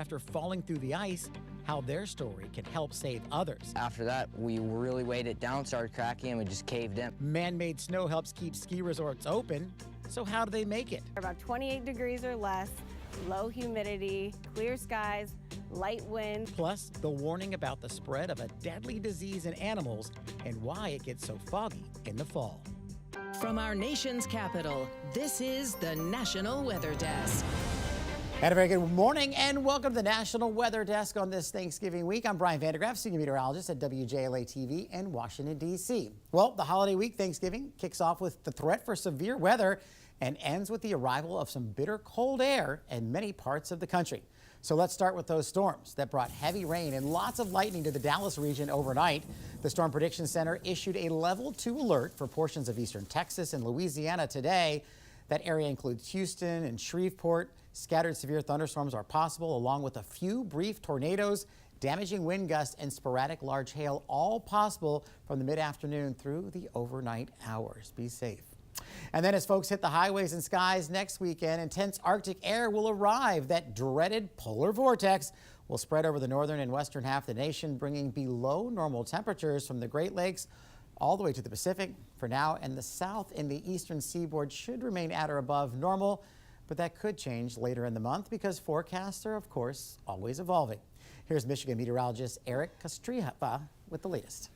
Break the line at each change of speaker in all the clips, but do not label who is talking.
after falling through the ice, how their story can help save others.
After that, we really weighed it down, started cracking, and we just caved in.
Man-made snow helps keep ski resorts open. So how do they make it?
About 28 degrees or less, low humidity, clear skies, light wind.
Plus, the warning about the spread of a deadly disease in animals and why it gets so foggy in the fall.
From our nation's capital, this is the National Weather Desk.
And a very good morning and welcome to the National Weather Desk on this Thanksgiving week. I'm Brian Vandergraff, senior meteorologist at WJLA-TV in Washington, D.C. Well, the holiday week, Thanksgiving, kicks off with the threat for severe weather and ends with the arrival of some bitter cold air in many parts of the country. So let's start with those storms that brought heavy rain and lots of lightning to the Dallas region overnight. The Storm Prediction Center issued a level 2 alert for portions of eastern Texas and Louisiana today. That area includes Houston and Shreveport. Scattered severe thunderstorms are possible, along with a few brief tornadoes, damaging wind gusts, and sporadic large hail, all possible from the mid-afternoon through the overnight hours. Be safe. And then as folks hit the highways and skies next weekend, intense Arctic air will arrive. That dreaded polar vortex will spread over the northern and western half of the nation, bringing below normal temperatures from the Great Lakes all the way to the Pacific. For now, and the south and the eastern seaboard should remain at or above normal, but that could change later in the month because forecasts are, of course, always evolving. Here's Michigan meteorologist Eric Kostrieva with the latest.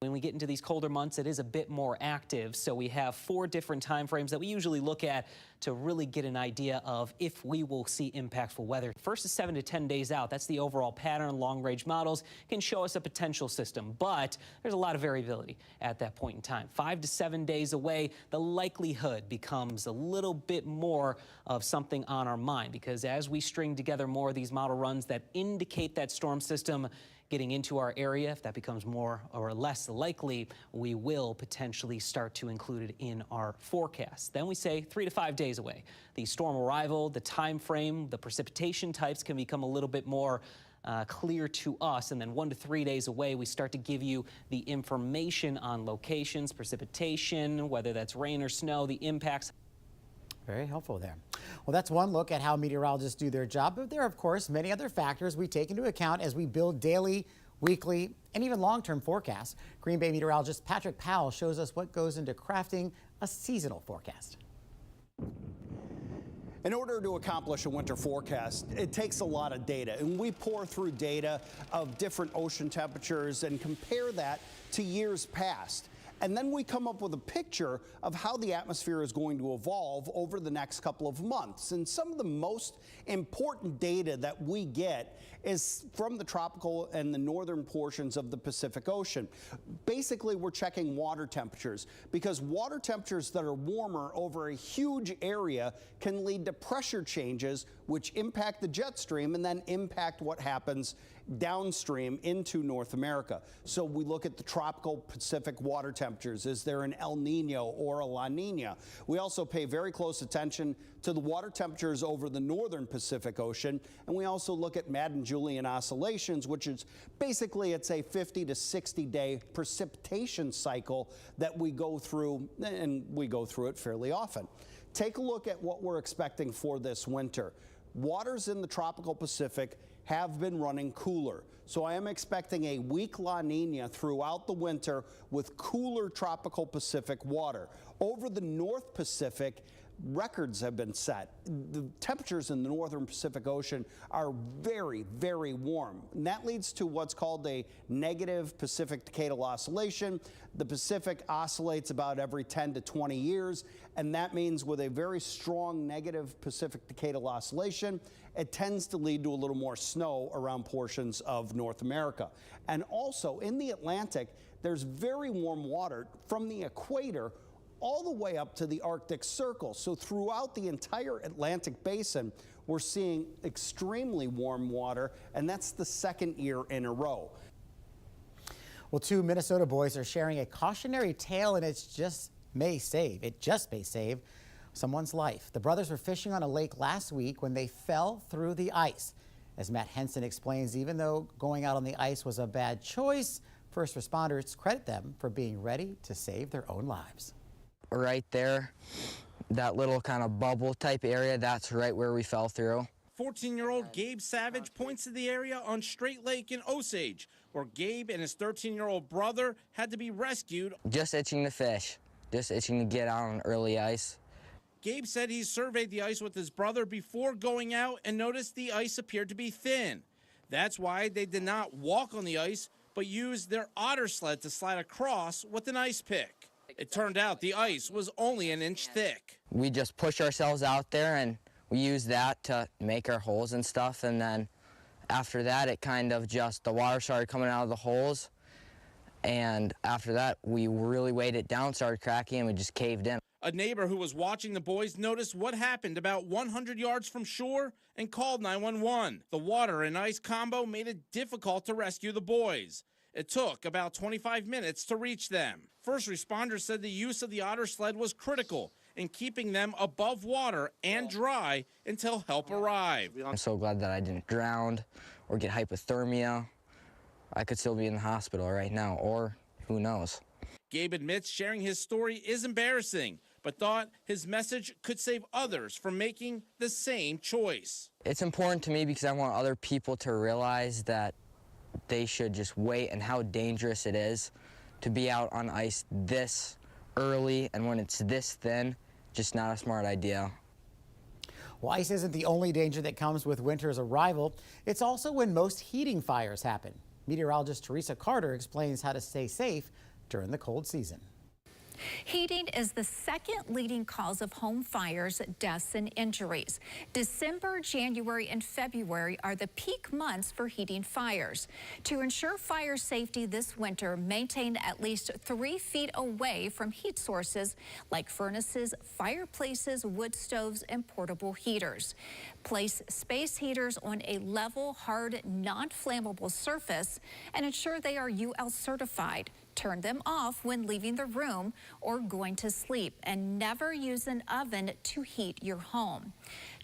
When we get into these colder months, it is a bit more active, so we have 4 different time frames that we usually look at to really get an idea of if we will see impactful weather. First is 7 to 10 days out. That's the overall pattern. Long-range models can show us a potential system, but there's a lot of variability at that point in time. 5 to 7 days away, the likelihood becomes a little bit more of something on our mind, because as we string together more of these model runs that indicate that storm system getting into our area, if that becomes more or less likely, we will potentially start to include it in our forecast. Then we say 3 to 5 days away. The storm arrival, the time frame, the precipitation types can become a little bit more clear to us, and then 1 to 3 days away, we start to give you the information on locations, precipitation, whether that's rain or snow, the impacts.
Very helpful there. Well, that's one look at how meteorologists do their job, but there are, of course, many other factors we take into account as we build daily, weekly, and even long-term forecasts. Green Bay meteorologist Patrick Powell shows us what goes into crafting a seasonal forecast.
In order to accomplish a winter forecast, it takes a lot of data, and we pour through data of different ocean temperatures and compare that to years past. And then we come up with a picture of how the atmosphere is going to evolve over the next couple of months. And some of the most important data that we get is from the tropical and the northern portions of the Pacific Ocean. Basically, we're checking water temperatures, because water temperatures that are warmer over a huge area can lead to pressure changes, which impact the jet stream and then impact what happens downstream into North America. So we look at the tropical Pacific water temperatures. Is there an El Nino or a La Nina? We also pay very close attention to the water temperatures over the northern Pacific Ocean, and we also look at Madden-Julian oscillations, which is basically, it's a 50 to 60 day precipitation cycle that we go through, and we go through it fairly often. Take a look at what we're expecting for this winter. Waters in the tropical Pacific have been running cooler. So I am expecting a weak La Nina throughout the winter with cooler tropical Pacific water. Over the North Pacific, records have been set. The temperatures in the northern Pacific Ocean are very, very warm. And that leads to what's called a negative Pacific decadal oscillation. The Pacific oscillates about every 10 to 20 years, and that means with a very strong negative Pacific decadal oscillation, it tends to lead to a little more snow around portions of North America. And also in the Atlantic, there's very warm water from the equator all the way up to the Arctic Circle. So throughout the entire Atlantic basin, we're seeing extremely warm water, and that's the second year in a row.
Well, 2 Minnesota boys are sharing a cautionary tale, and it just may save someone's life. The brothers were fishing on a lake last week when they fell through the ice. As Matt Henson explains, even though going out on the ice was a bad choice, first responders credit them for being ready to save their own lives.
Right there, that little kind of bubble type area, that's right where we fell through.
14-year-old Gabe Savage points to the area on Straight Lake in Osage, where Gabe and his 13-year-old brother had to be rescued.
Just itching to fish, just itching to get out on early ice.
Gabe said he surveyed the ice with his brother before going out and noticed the ice appeared to be thin. That's why they did not walk on the ice, but used their otter sled to slide across with an ice pick. It turned out the ice was only an inch thick.
We just push ourselves out there and we use that to make our holes and stuff, and then after that it kind of just, the water started coming out of the holes, and after that we really weighed it down, started cracking, and we just caved in.
A neighbor who was watching the boys noticed what happened about 100 yards from shore and called 911. The water and ice combo made it difficult to rescue the boys. It took about 25 minutes to reach them. First responders said the use of the otter sled was critical in keeping them above water and dry until help arrived.
I'm so glad that I didn't drown or get hypothermia. I could still be in the hospital right now, or who knows.
Gabe admits sharing his story is embarrassing, but thought his message could save others from making the same choice.
It's important to me because I want other people to realize that they should just wait, and how dangerous it is to be out on ice this early, and when it's this thin, just not a smart idea.
Well, ice isn't the only danger that comes with winter's arrival. It's also when most heating fires happen. Meteorologist Teresa Carter explains how to stay safe during the cold season.
Heating is the second leading cause of home fires, deaths, and injuries. December, January, and February are the peak months for heating fires. To ensure fire safety this winter, maintain at least 3 feet away from heat sources like furnaces, fireplaces, wood stoves, and portable heaters. Place space heaters on a level, hard, non-flammable surface and ensure they are UL certified. Turn them off when leaving the room or going to sleep, and never use an oven to heat your home.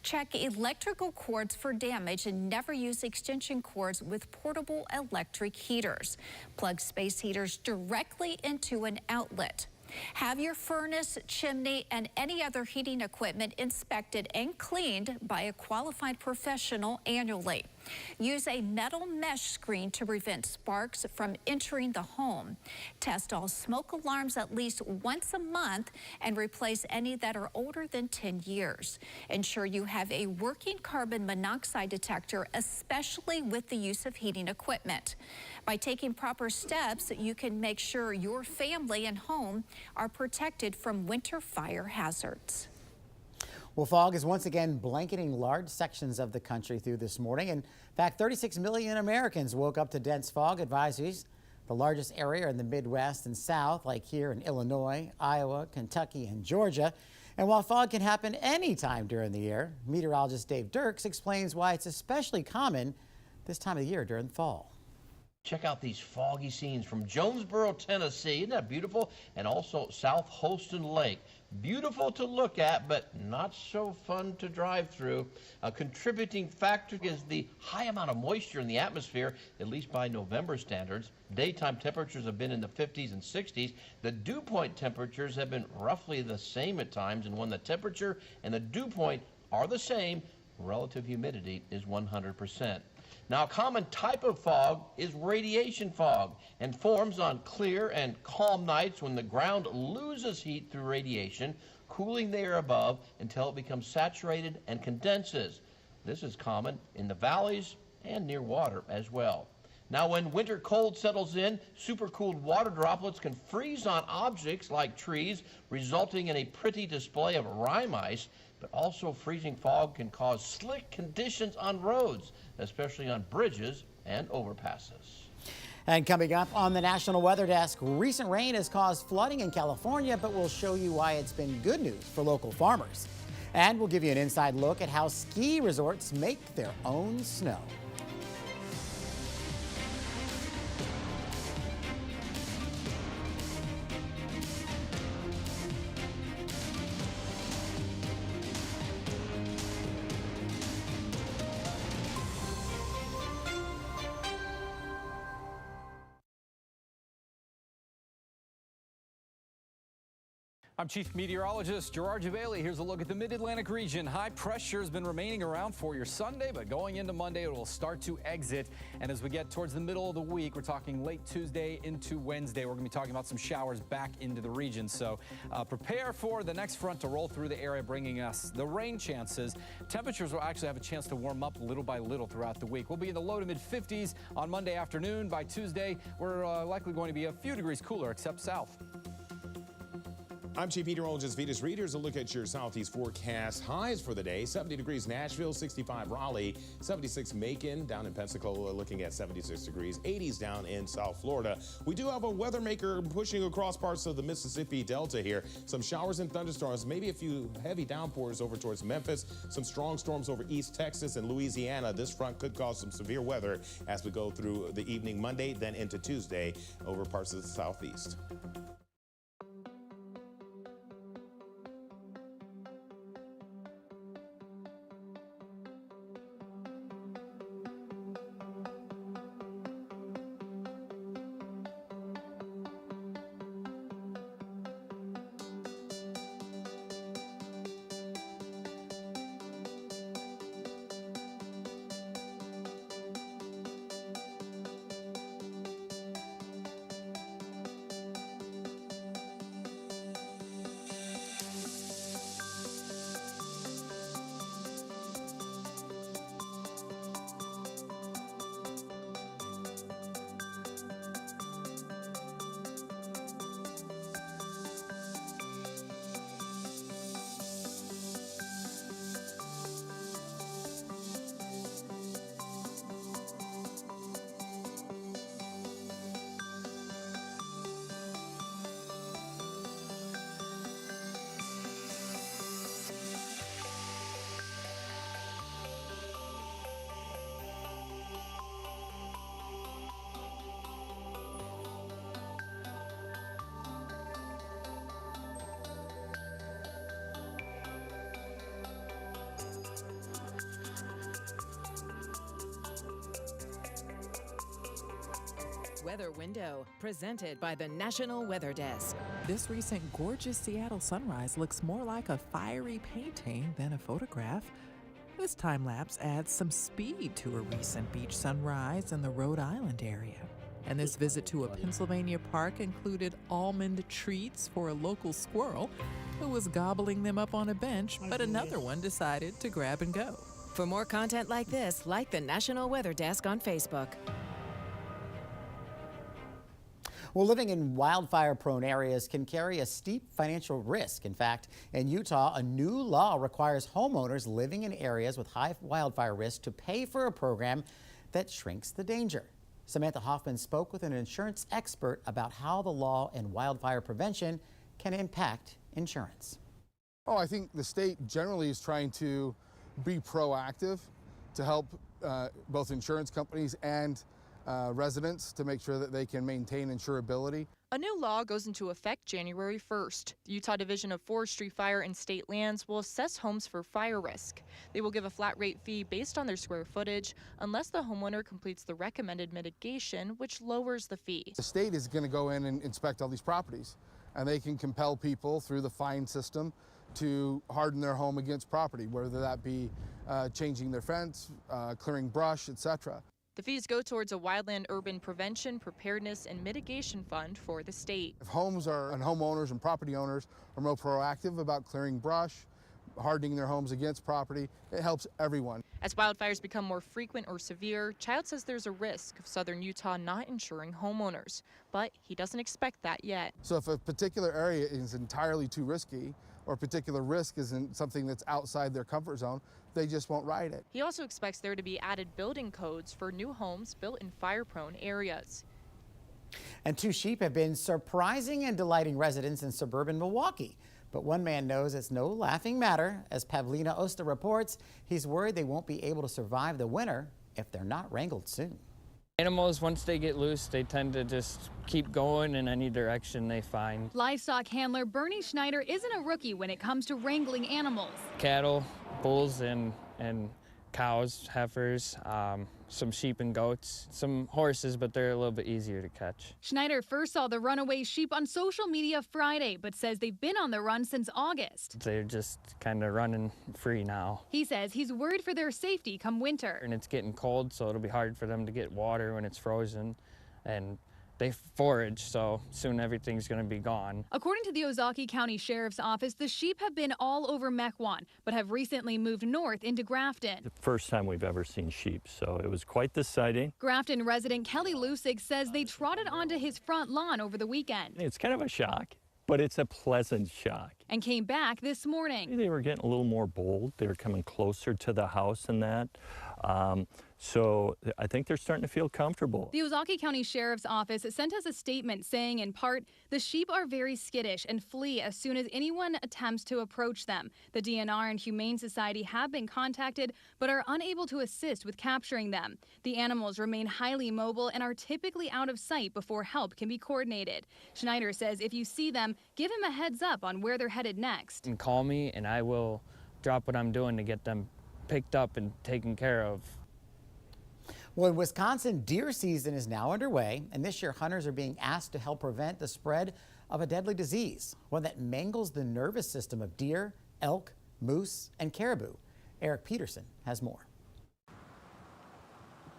Check electrical cords for damage and never use extension cords with portable electric heaters. Plug space heaters directly into an outlet. Have your furnace, chimney, and any other heating equipment inspected and cleaned by a qualified professional annually. Use a metal mesh screen to prevent sparks from entering the home. Test all smoke alarms at least once a month and replace any that are older than 10 years. Ensure you have a working carbon monoxide detector, especially with the use of heating equipment. By taking proper steps, you can make sure your family and home are protected from winter fire hazards.
Well, fog is once again blanketing large sections of the country through this morning. In fact, 36 million Americans woke up to dense fog advisories. The largest area in the Midwest and South, like here in Illinois, Iowa, Kentucky, and Georgia. And while fog can happen anytime during the year, meteorologist Dave Dirks explains why it's especially common this time of the year during fall.
Check out these foggy scenes from Jonesboro, Tennessee. Isn't that beautiful? And also South Holston Lake. Beautiful to look at, but not so fun to drive through. A contributing factor is the high amount of moisture in the atmosphere, at least by November standards. Daytime temperatures have been in the 50s and 60s. The dew point temperatures have been roughly the same at times, and when the temperature and the dew point are the same, relative humidity is 100%. Now, a common type of fog is radiation fog and forms on clear and calm nights when the ground loses heat through radiation, cooling the air above until it becomes saturated and condenses. This is common in the valleys and near water as well. Now, when winter cold settles in, supercooled water droplets can freeze on objects like trees, resulting in a pretty display of rime ice. But also freezing fog can cause slick conditions on roads, especially on bridges and overpasses.
And coming up on the National Weather Desk, recent rain has caused flooding in California, but we'll show you why it's been good news for local farmers. And we'll give you an inside look at how ski resorts make their own snow.
I'm Chief Meteorologist Gerard Bailey. Here's a look at the mid-Atlantic region. High pressure has been remaining around for your Sunday, but going into Monday, it will start to exit. And as we get towards the middle of the week, we're talking late Tuesday into Wednesday, we're going to be talking about some showers back into the region. So prepare for the next front to roll through the area, bringing us the rain chances. Temperatures will actually have a chance to warm up little by little throughout the week. We'll be in the low to mid 50s on Monday afternoon. By Tuesday, we're likely going to be a few degrees cooler, except south.
I'm Chief Meteorologist Vetus Reed. Here's a look at your southeast forecast. Highs for the day: 70 degrees Nashville, 65 Raleigh, 76 Macon, down in Pensacola looking at 76 degrees, 80s down in South Florida. We do have a weather maker pushing across parts of the Mississippi Delta here. Some showers and thunderstorms, maybe a few heavy downpours over towards Memphis, some strong storms over East Texas and Louisiana. This front could cause some severe weather as we go through the evening Monday, then into Tuesday over parts of the southeast.
Weather Window, presented by the National Weather Desk.
This recent gorgeous Seattle sunrise looks more like a fiery painting than a photograph. This time-lapse adds some speed to a recent beach sunrise in the Rhode Island area. And this visit to a Pennsylvania park included almond treats for a local squirrel who was gobbling them up on a bench, but another one decided to grab and go.
For more content like this, like the National Weather Desk on Facebook.
Well, living in wildfire-prone areas can carry a steep financial risk. In fact, in Utah, a new law requires homeowners living in areas with high wildfire risk to pay for a program that shrinks the danger. Samantha Hoffman spoke with an insurance expert about how the law and wildfire prevention can impact insurance.
Oh, I think the state generally is trying to be proactive to help both insurance companies and residents to make sure that they can maintain insurability.
A new law goes into effect January 1st. The Utah Division of Forestry, Fire, and State Lands will assess homes for fire risk. They will give a flat rate fee based on their square footage unless the homeowner completes the recommended mitigation, which lowers the fee.
The state is going to go in and inspect all these properties, and they can compel people through the fine system to harden their home against property, whether that be changing their fence, clearing brush, etc.
The fees go towards a wildland urban prevention, preparedness, and mitigation fund for the state.
If homeowners and property owners are more proactive about clearing brush, hardening their homes against property, it helps everyone.
As wildfires become more frequent or severe, Child says there's a risk of southern Utah not insuring homeowners, but he doesn't expect that yet.
So if a particular area is entirely too risky, or a particular risk isn't something that's outside their comfort zone, they just won't write it.
He also expects there to be added building codes for new homes built in fire-prone areas.
And two sheep have been surprising and delighting residents in suburban Milwaukee. But one man knows it's no laughing matter. As Pavlina Osta reports, he's worried they won't be able to survive the winter if they're not wrangled soon.
Animals, once they get loose, they tend to just keep going in any direction they find.
Livestock handler Bernie Schneider isn't a rookie when it comes to wrangling animals.
Cattle, bulls, and cows, heifers, some sheep and goats, some horses, but they're a little bit easier to catch.
Schneider first saw the runaway sheep on social media Friday, but says they've been on the run since August.
They're just kind of running free now.
He says he's worried for their safety come winter.
And it's getting cold, so it'll be hard for them to get water when it's frozen. And they forage, so soon everything's going to be gone.
According to the Ozaukee County Sheriff's Office, the sheep have been all over Mequon, but have recently moved north into Grafton.
The first time we've ever seen sheep, so it was quite the sighting.
Grafton resident Kelly Lusick says they trotted onto his front lawn over the weekend.
It's kind of a shock, but it's a pleasant shock.
And came back this morning.
They were getting a little more bold. They were coming closer to the house and that. So I think they're starting to feel comfortable.
The Ozaukee County Sheriff's Office sent us a statement saying, in part, the sheep are very skittish and flee as soon as anyone attempts to approach them. The DNR and Humane Society have been contacted, but are unable to assist with capturing them. The animals remain highly mobile and are typically out of sight before help can be coordinated. Schneider says if you see them, give him a heads up on where they're headed next.
And call me, and I will drop what I'm doing to get them picked up and taken care of.
Well, in Wisconsin, deer season is now underway, and this year hunters are being asked to help prevent the spread of a deadly disease, one that mangles the nervous system of deer, elk, moose, and caribou. Eric Peterson has more.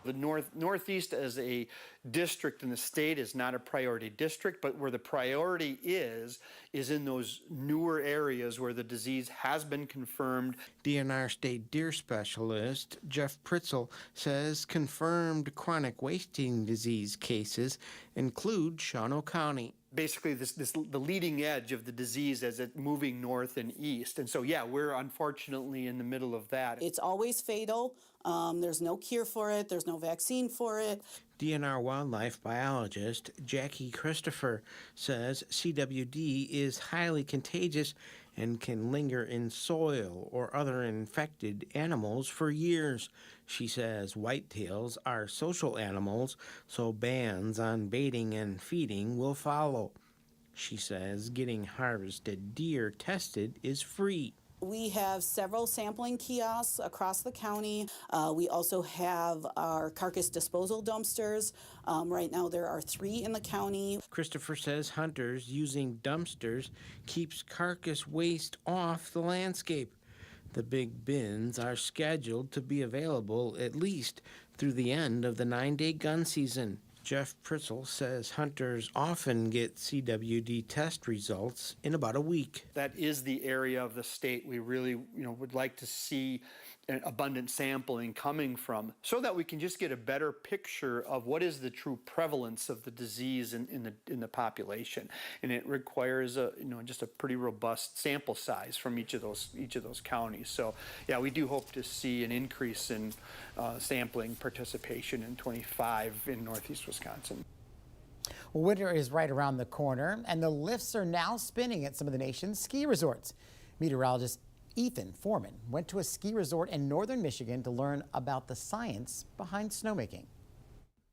The Northeast as a district in the state is not a priority district, but where the priority is in those newer areas where the disease has been confirmed.
DNR state deer specialist Jeff Pritzel says confirmed chronic wasting disease cases include Shawano County.
Basically, the leading edge of the disease as it's moving north and east. And so, yeah, we're unfortunately in the middle of that.
It's always fatal. There's no cure for it. There's no vaccine for it.
DNR wildlife biologist Jackie Christopher says CWD is highly contagious and can linger in soil or other infected animals for years. She says whitetails are social animals, so bans on baiting and feeding will follow. She says getting harvested deer tested is free.
We have several sampling kiosks across the county. We also have our carcass disposal dumpsters. Right now there are 3 in the county.
Christopher says hunters using dumpsters keeps carcass waste off the landscape. The big bins are scheduled to be available at least through the end of the 9-day gun season. Jeff Pritzel says hunters often get CWD test results in about a week.
That is the area of the state we really, would like to see an abundant sampling coming from, so that we can just get a better picture of what is the true prevalence of the disease in the population. And it requires just a pretty robust sample size from each of those counties. So yeah, we do hope to see an increase in sampling participation in 25 in Northeast Wisconsin.
Well, winter is right around the corner, and the lifts are now spinning at some of the nation's ski resorts. Meteorologist Ethan Foreman went to a ski resort in northern Michigan to learn about the science behind snowmaking.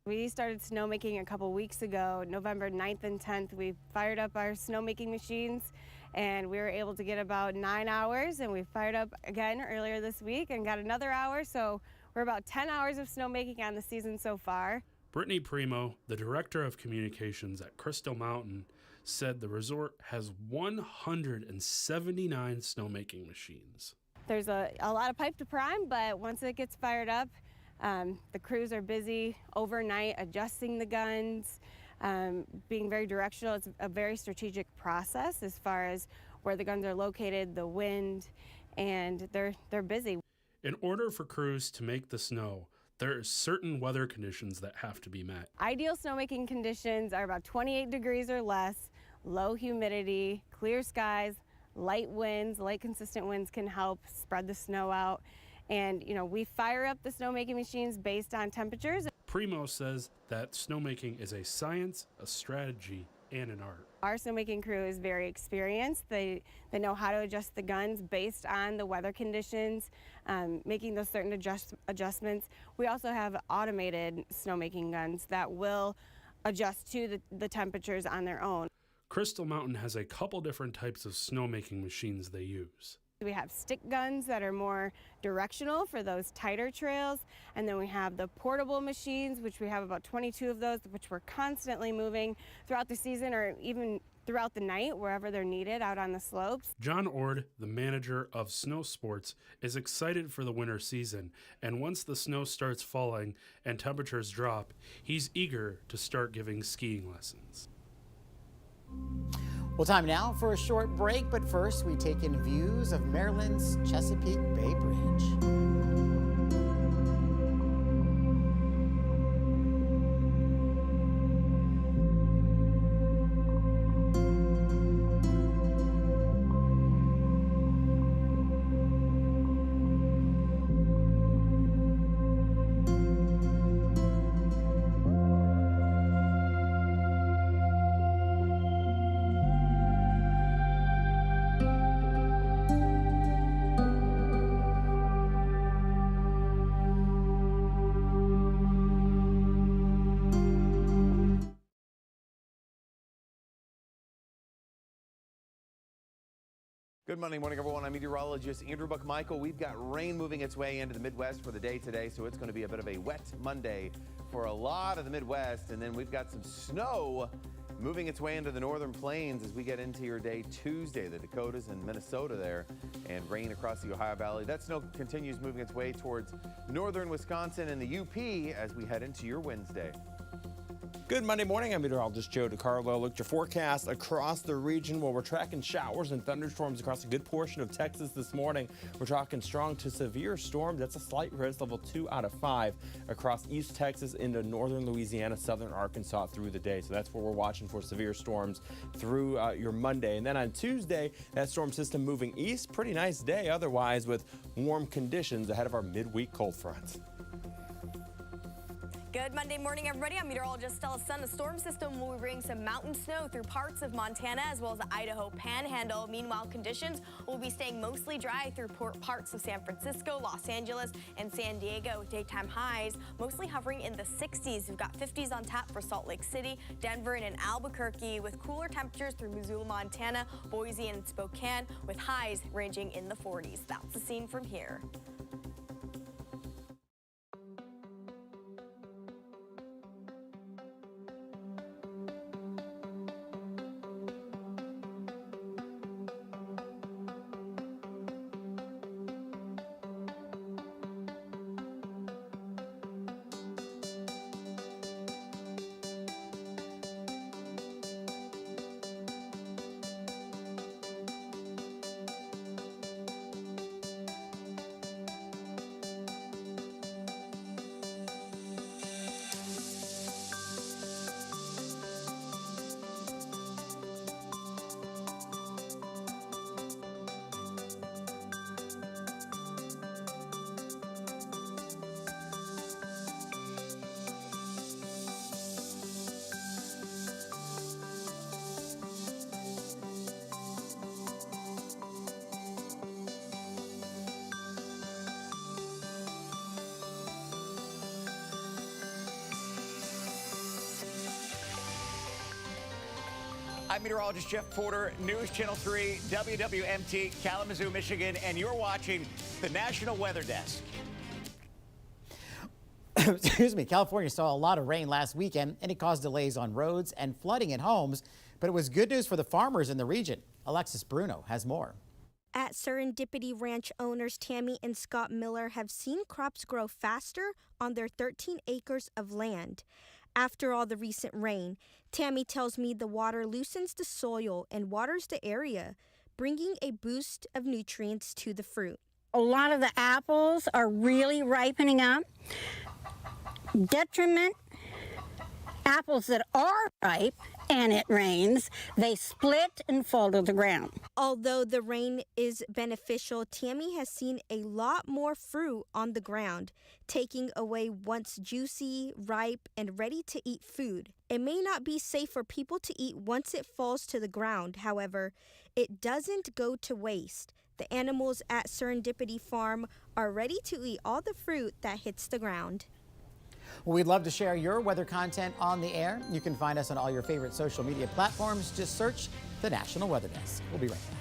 We started snowmaking a couple weeks ago, November 9th and 10th. We fired up our snowmaking machines and we were able to get about 9 hours, and we fired up again earlier this week and got another hour. So we're about 10 hours of snowmaking on the season so far.
Brittany Primo, the director of communications at Crystal Mountain, said the resort has 179 snowmaking machines.
There's a lot of pipe to prime, but once it gets fired up, the crews are busy overnight adjusting the guns, being very directional. It's a very strategic process as far as where the guns are located, the wind, and they're busy.
In order for crews to make the snow, there are certain weather conditions that have to be met.
Ideal snowmaking conditions are about 28 degrees or less, low humidity, clear skies, light winds. Light consistent winds can help spread the snow out. And we fire up the snowmaking machines based on temperatures.
Primo says that snowmaking is a science, a strategy, and an art.
Our snowmaking crew is very experienced. They know how to adjust the guns based on the weather conditions, making those certain adjustments. We also have automated snowmaking guns that will adjust to the temperatures on their own.
Crystal Mountain has a couple different types of snowmaking machines they use.
We have stick guns that are more directional for those tighter trails, and then we have the portable machines, which we have about 22 of those, which we're constantly moving throughout the season or even throughout the night wherever they're needed out on the slopes.
John Ord, the manager of snow sports, is excited for the winter season, and once the snow starts falling and temperatures drop, he's eager to start giving skiing lessons.
Well, time now for a short break, but first we take in views of Maryland's Chesapeake Bay Bridge.
Good morning, everyone. I'm meteorologist Andrew Buckmichael. We've got rain moving its way into the Midwest for the day today, so it's going to be a bit of a wet Monday for a lot of the Midwest. And then we've got some snow moving its way into the northern plains as we get into your day Tuesday, the Dakotas and Minnesota there, and rain across the Ohio Valley. That snow continues moving its way towards northern Wisconsin and the UP as we head into your Wednesday.
Good Monday morning. I'm meteorologist Joe DiCarlo. Look at your forecast across the region. Well, we're tracking showers and thunderstorms across a good portion of Texas this morning. We're talking strong to severe storms. That's a slight risk, level 2 out of 5 across East Texas into northern Louisiana, southern Arkansas through the day. So that's where we're watching for severe storms through your Monday. And then on Tuesday, that storm system moving east. Pretty nice day otherwise with warm conditions ahead of our midweek cold front.
Good Monday morning, everybody. I'm meteorologist Stella Sun. The storm system will bring some mountain snow through parts of Montana as well as the Idaho Panhandle. Meanwhile, conditions will be staying mostly dry through parts of San Francisco, Los Angeles, and San Diego with daytime highs mostly hovering in the 60s. We've got 50s on tap for Salt Lake City, Denver, and in Albuquerque with cooler temperatures through Missoula, Montana, Boise, and Spokane with highs ranging in the 40s. That's the scene from here.
I'm meteorologist Jeff Porter, News Channel 3, WWMT, Kalamazoo, Michigan, and you're watching the National Weather Desk.
Excuse me, California saw a lot of rain last weekend, and it caused delays on roads and flooding in homes, but it was good news for the farmers in the region. Alexis Bruno has more.
At Serendipity Ranch owners Tammy and Scott Miller have seen crops grow faster on their 13 acres of land. After all the recent rain, Tammy tells me the water loosens the soil and waters the area, bringing a boost of nutrients to the fruit.
A lot of the apples are really ripening up. Detriment, apples that are ripe and it rains, they split and fall to the ground.
Although the rain is beneficial, Tammy has seen a lot more fruit on the ground, taking away once juicy, ripe, and ready-to-eat food. It may not be safe for people to eat once it falls to the ground. However, it doesn't go to waste. The animals at Serendipity Farm are ready to eat all the fruit that hits the ground.
Well, we'd love to share your weather content on the air. You can find us on all your favorite social media platforms. Just search the National Weather Desk. We'll be right back.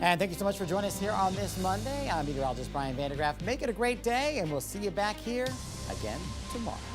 And thank you so much for joining us here on this Monday. I'm meteorologist Brian Vandergraff. Make it a great day, and we'll see you back here again tomorrow.